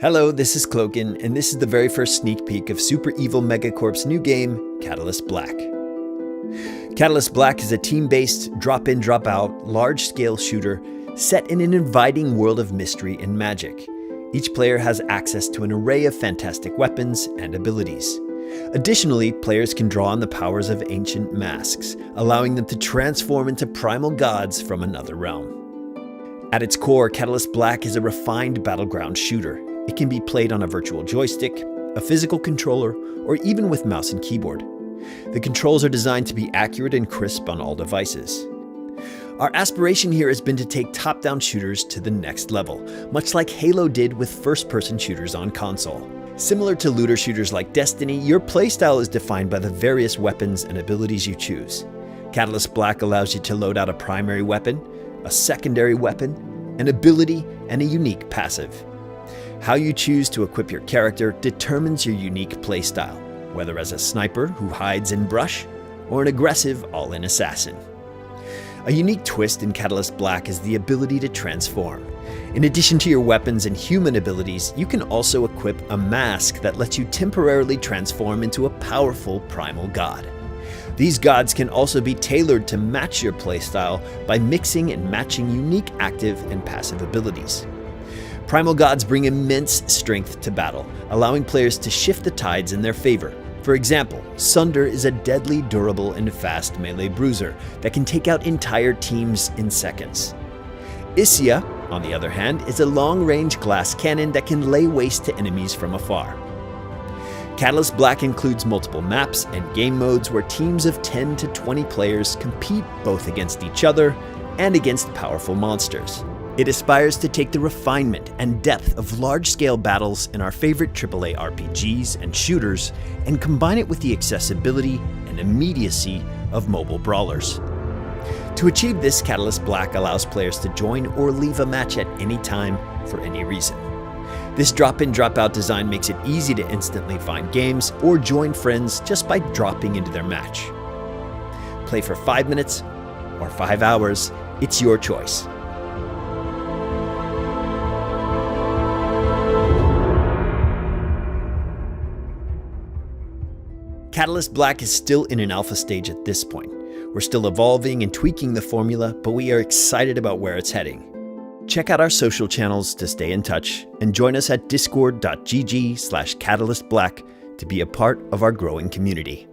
Hello, this is Cloakin, and this is the very first sneak peek of Super Evil Megacorp's new game, Catalyst Black. Catalyst Black is a team-based, drop-in, drop-out, large-scale shooter set in an inviting world of mystery and magic. Each player has access to an array of fantastic weapons and abilities. Additionally, players can draw on the powers of ancient masks, allowing them to transform into primal gods from another realm. At its core, Catalyst Black is a refined battleground shooter. It can be played on a virtual joystick, a physical controller, or even with mouse and keyboard. The controls are designed to be accurate and crisp on all devices. Our aspiration here has been to take top-down shooters to the next level, much like Halo did with first-person shooters on console. Similar to looter shooters like Destiny, your playstyle is defined by the various weapons and abilities you choose. Catalyst Black allows you to load out a primary weapon, a secondary weapon, an ability, and a unique passive. How you choose to equip your character determines your unique playstyle, whether as a sniper who hides in brush or an aggressive all-in assassin. A unique twist in Catalyst Black is the ability to transform. In addition to your weapons and human abilities, you can also equip a mask that lets you temporarily transform into a powerful primal god. These gods can also be tailored to match your playstyle by mixing and matching unique active and passive abilities. Primal gods bring immense strength to battle, allowing players to shift the tides in their favor. For example, Sunder is a deadly, durable, and fast melee bruiser that can take out entire teams in seconds. Isia, on the other hand, is a long-range glass cannon that can lay waste to enemies from afar. Catalyst Black includes multiple maps and game modes where teams of 10 to 20 players compete both against each other and against powerful monsters. It aspires to take the refinement and depth of large-scale battles in our favorite AAA RPGs and shooters and combine it with the accessibility and immediacy of mobile brawlers. To achieve this, Catalyst Black allows players to join or leave a match at any time for any reason. This drop-in, drop-out design makes it easy to instantly find games or join friends just by dropping into their match. Play for 5 minutes or 5 hours, it's your choice. Catalyst Black is still in an alpha stage at this point. We're still evolving and tweaking the formula, but we are excited about where it's heading. Check out our social channels to stay in touch and join us at discord.gg/catalystblack to be a part of our growing community.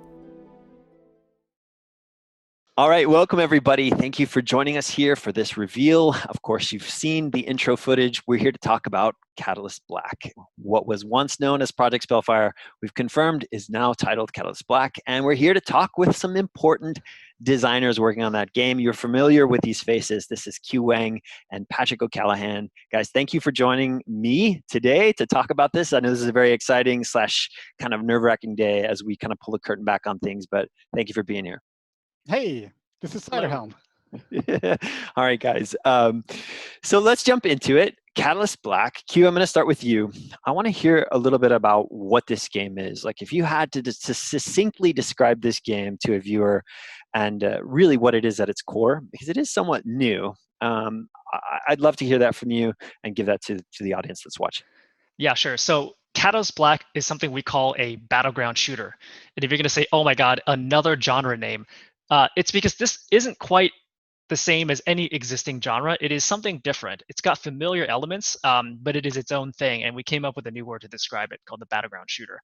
All right, welcome everybody. Thank you for joining us here for this reveal. Of course, you've seen the intro footage. We're here to talk about Catalyst Black. What was once known as Project Spellfire, we've confirmed is now titled Catalyst Black, and we're here to talk with some important designers working on that game. You're familiar with these faces. This is Q Wang and Patrick O'Callaghan. Guys, thank you for joining me today to talk about this. I know this is a very exciting / kind of nerve-wracking day as we kind of pull the curtain back on things, but thank you for being here. Hey, this is Ciderhelm. All right, guys. So let's jump into it. Catalyst Black. Q, I'm going to start with you. I want to hear a little bit about what this game is. Like, if you had to succinctly describe this game to a viewer and really what it is at its core, because it is somewhat new. I'd love to hear that from you and give that to the audience that's watching. Yeah, sure. So Catalyst Black is something we call a battleground shooter. And if you're going to say, oh my God, another genre name, it's because this isn't quite the same as any existing genre. It is something different. It's got familiar elements, but it is its own thing. And we came up with a new word to describe it called the battleground shooter.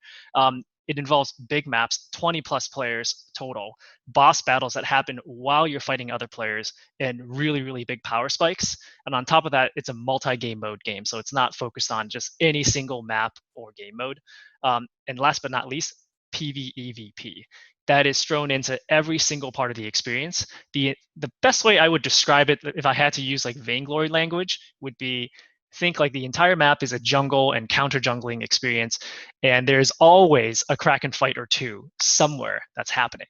It involves big maps, 20 plus players total, boss battles that happen while you're fighting other players, and really, really big power spikes. And on top of that, it's a multi-game mode game. So it's not focused on just any single map or game mode. And last but not least, PvEVP. That is thrown into every single part of the experience. The best way I would describe it, if I had to use like Vainglory language, would be think like the entire map is a jungle and counter jungling experience, and there's always a Kraken fight or two somewhere that's happening.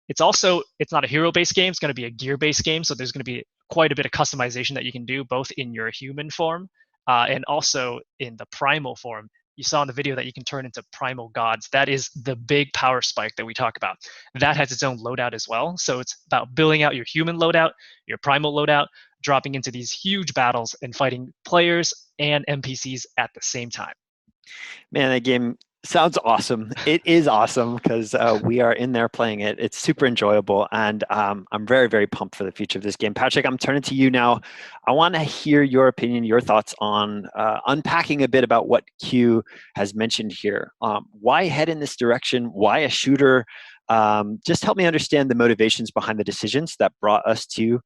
It's not a hero-based game. It's going to be a gear-based game, so there's going to be quite a bit of customization that you can do both in your human form and also in the primal form. You saw in the video that you can turn into primal gods. That is the big power spike that we talk about. That has its own loadout as well. So it's about building out your human loadout, your primal loadout, dropping into these huge battles and fighting players and NPCs at the same time. Man, that game sounds awesome. It is awesome because we are in there playing it. It's super enjoyable, and I'm very, very pumped for the future of this game. Patrick, I'm turning to you now. I want to hear your opinion, your thoughts on unpacking a bit about what Q has mentioned here. Why head in this direction? Why a shooter? Just help me understand the motivations behind the decisions that brought us to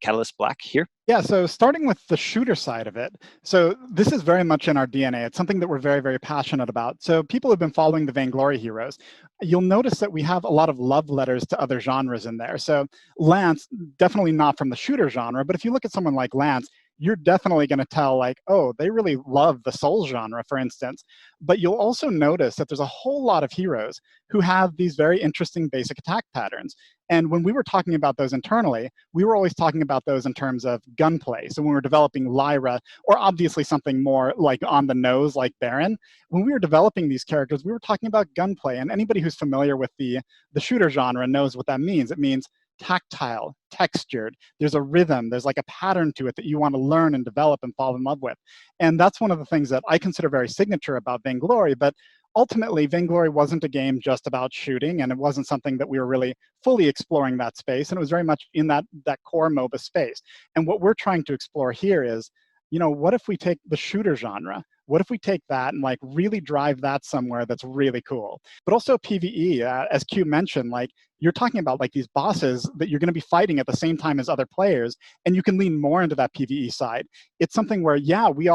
Catalyst Black here. Yeah, so starting with the shooter side of it. So this is very much in our DNA. It's something that we're very, very passionate about. So people have been following the Vainglory heroes. You'll notice that we have a lot of love letters to other genres in there. So Lance, definitely not from the shooter genre, but if you look at someone like Lance, you're definitely going to tell like, oh, they really love the Soul genre, for instance. But you'll also notice that there's a whole lot of heroes who have these very interesting basic attack patterns. And when we were talking about those internally, we were always talking about those in terms of gunplay. So when we were developing Lyra, or obviously something more like on the nose like Baron, when we were developing these characters, we were talking about gunplay. And anybody who's familiar with the shooter genre knows what that means. It means tactile, textured. There's a rhythm. There's like a pattern to it that you want to learn and develop and fall in love with. And that's one of the things that I consider very signature about Vainglory. But ultimately, Vainglory wasn't a game just about shooting, and it wasn't something that we were really fully exploring that space. And it was very much in that core MOBA space. And what we're trying to explore here is, what if we take the shooter genre? What if we take that and like really drive that somewhere that's really cool? But also PvE, as Q mentioned, like you're talking about like these bosses that you're going to be fighting at the same time as other players, and you can lean more into that PvE side. It's something where, yeah, we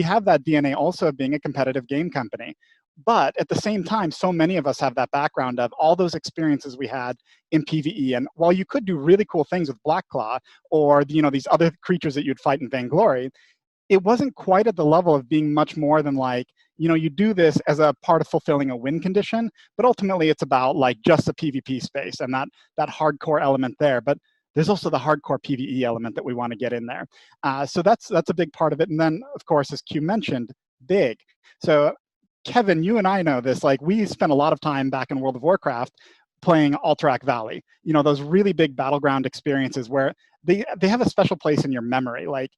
have that DNA also of being a competitive game company. But at the same time, so many of us have that background of all those experiences we had in PvE. And while you could do really cool things with Blackclaw or these other creatures that you'd fight in Vainglory, it wasn't quite at the level of being much more than like, you do this as a part of fulfilling a win condition, but ultimately it's about like just the PvP space and that hardcore element there. But there's also the hardcore PvE element that we want to get in there. So that's a big part of it. And then, of course, as Q mentioned, big. So Kevin, you and I know this, like we spent a lot of time back in World of Warcraft playing Alterac Valley, those really big battleground experiences where they have a special place in your memory. Like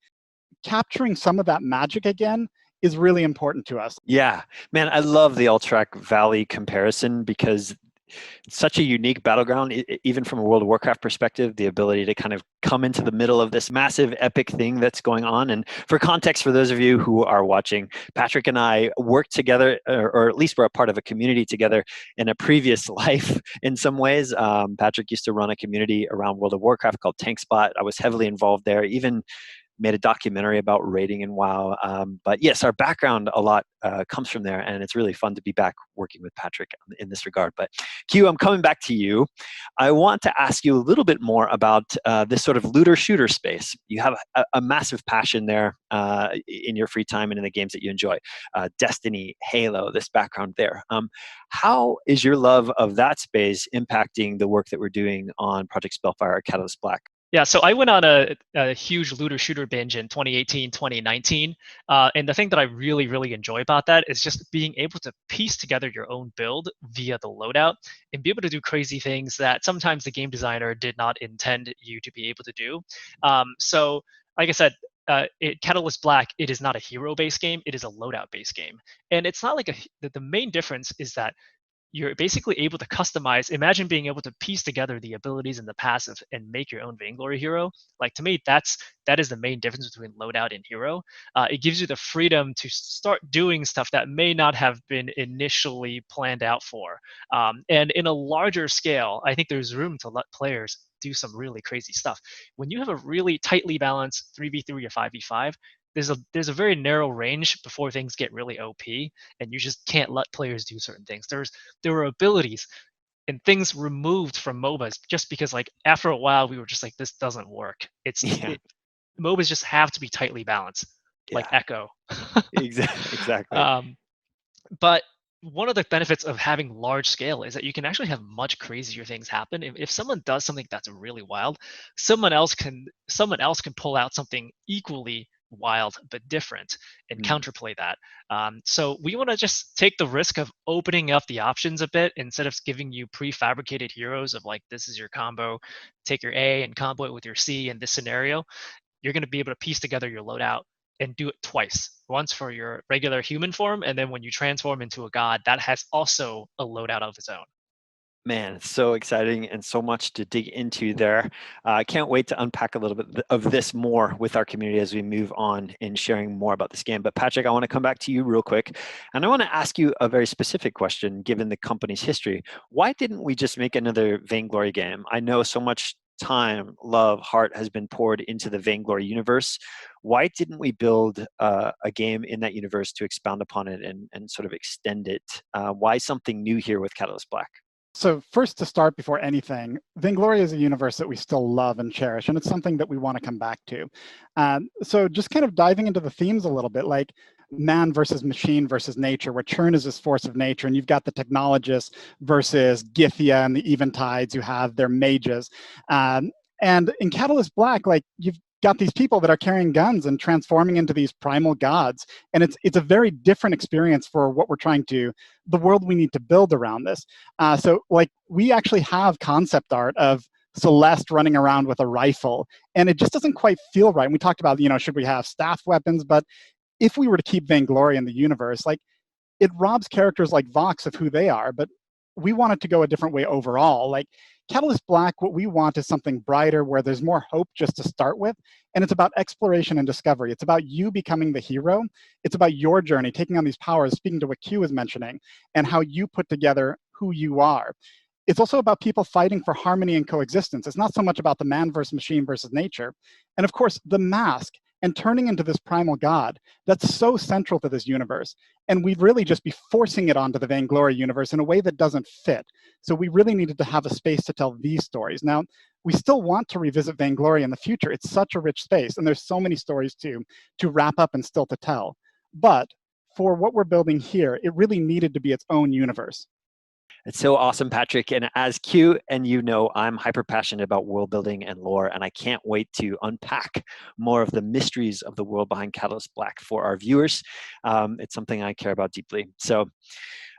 capturing some of that magic again is really important to us. Yeah, man, I love the Alterac Valley comparison because it's such a unique battleground, even from a World of Warcraft perspective, the ability to kind of come into the middle of this massive epic thing that's going on. And for context, for those of you who are watching, Patrick and I worked together, or at least we're a part of a community together in a previous life in some ways. Patrick used to run a community around World of Warcraft called TankSpot. I was heavily involved there, even made a documentary about raiding in WoW. But yes, our background a lot comes from there, and it's really fun to be back working with Patrick in this regard. But Q, I'm coming back to you. I want to ask you a little bit more about this sort of looter-shooter space. You have a massive passion there in your free time and in the games that you enjoy. Destiny, Halo, this background there. How is your love of that space impacting the work that we're doing on Project Spellfire or Catalyst Black? Yeah, so I went on a huge looter shooter binge in 2018, 2019. And the thing that I really, really enjoy about that is just being able to piece together your own build via the loadout and be able to do crazy things that sometimes the game designer did not intend you to be able to do. So, like I said, Catalyst Black, it is not a hero-based game. It is a loadout-based game. And it's not like the main difference is that you're basically able to customize. Imagine being able to piece together the abilities and the passive and make your own Vainglory hero. Like to me, that is the main difference between loadout and hero. It gives you the freedom to start doing stuff that may not have been initially planned out for. And in a larger scale, I think there's room to let players do some really crazy stuff. When you have a really tightly balanced 3v3 or 5v5, there's a very narrow range before things get really OP, and you just can't let players do certain things. There were abilities and things removed from MOBAs just because like after a while we were just like, this doesn't work. MOBAs just have to be tightly balanced, like Echo. Exactly. But one of the benefits of having large scale is that you can actually have much crazier things happen. If someone does something that's really wild, someone else can pull out something equally wild but different and counterplay that. So we want to just take the risk of opening up the options a bit instead of giving you prefabricated heroes of like, this is your combo, take your A and combo it with your C in this scenario. you're going to be able to piece together your loadout and do it twice. Once for your regular human form, and then when you transform into a god, that has also a loadout of its own. Man, so exciting and so much to dig into there. I can't wait to unpack a little bit of this more with our community as we move on in sharing more about this game. But Patrick, I want to come back to you real quick. And I want to ask you a very specific question, given the company's history. Why didn't we just make another Vainglory game? I know so much time, love, heart has been poured into the Vainglory universe. Why didn't we build a game in that universe to expound upon it and sort of extend it? Why something new here with Catalyst Black? So first, to start before anything, Vainglory is a universe that we still love and cherish, and it's something that we want to come back to. So just kind of diving into the themes a little bit, like man versus machine versus nature, where Churn is this force of nature, and you've got the technologists versus Githia and the Eventides who have their mages. And in Catalyst Black, like you've got these people that are carrying guns and transforming into these primal gods. And it's a very different experience for what we're trying to, the world we need to build around this. So like we actually have concept art of Celeste running around with a rifle, and it just doesn't quite feel right. And we talked about, should we have staff weapons? But if we were to keep Vainglory in the universe, like it robs characters like Vox of who they are, but we want it to go a different way overall. Like Catalyst Black, what we want is something brighter where there's more hope just to start with. And it's about exploration and discovery. It's about you becoming the hero. It's about your journey, taking on these powers, speaking to what Q was mentioning, and how you put together who you are. It's also about people fighting for harmony and coexistence. It's not so much about the man versus machine versus nature. And of course, the mask and turning into this primal god that's so central to this universe. And we'd really just be forcing it onto the Vainglory universe in a way that doesn't fit. So we really needed to have a space to tell these stories. Now, we still want to revisit Vainglory in the future. It's such a rich space, and there's so many stories to wrap up and still to tell. But for what we're building here, it really needed to be its own universe. It's so awesome, Patrick. And as Q and I'm hyper passionate about world building and lore, and I can't wait to unpack more of the mysteries of the world behind Catalyst Black for our viewers. It's something I care about deeply. So,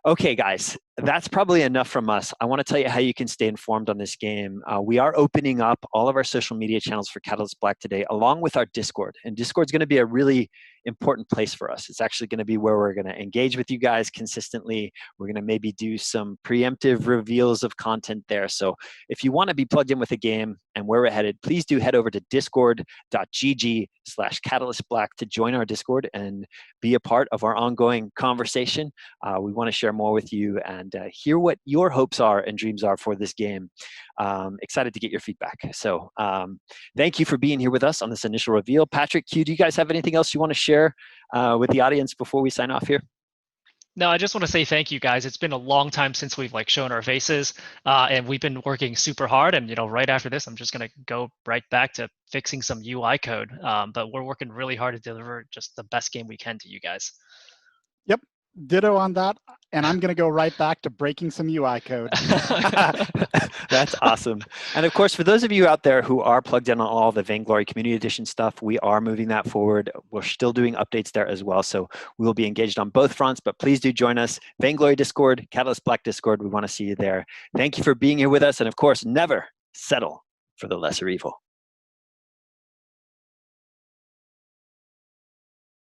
okay, guys, that's probably enough from us. I want to tell you how you can stay informed on this game. We are opening up all of our social media channels for Catalyst Black today, along with our Discord. And Discord's going to be a really important place for us. It's actually going to be where we're going to engage with you guys consistently. We're going to maybe do some preemptive reveals of content there. So if you want to be plugged in with a game and where we're headed, please do head over to discord.gg/catalystblack to join our Discord and be a part of our ongoing conversation. We want to share more with you and hear what your hopes are and dreams are for this game. Excited to get your feedback. So thank you for being here with us on this initial reveal. Patrick, Q, do you guys have anything else you want to share with the audience before we sign off here? No, I just want to say thank you, guys. It's been a long time since we've shown our faces, and we've been working super hard. And right after this, I'm just gonna go right back to fixing some UI code. But we're working really hard to deliver just the best game we can to you guys. Yep, ditto on that. And I'm going to go right back to breaking some UI code. That's awesome. And of course, for those of you out there who are plugged in on all the Vainglory Community Edition stuff, we are moving that forward. We're still doing updates there as well. So we will be engaged on both fronts, but please do join us. Vainglory Discord, Catalyst Black Discord, we want to see you there. Thank you for being here with us. And of course, never settle for the lesser evil.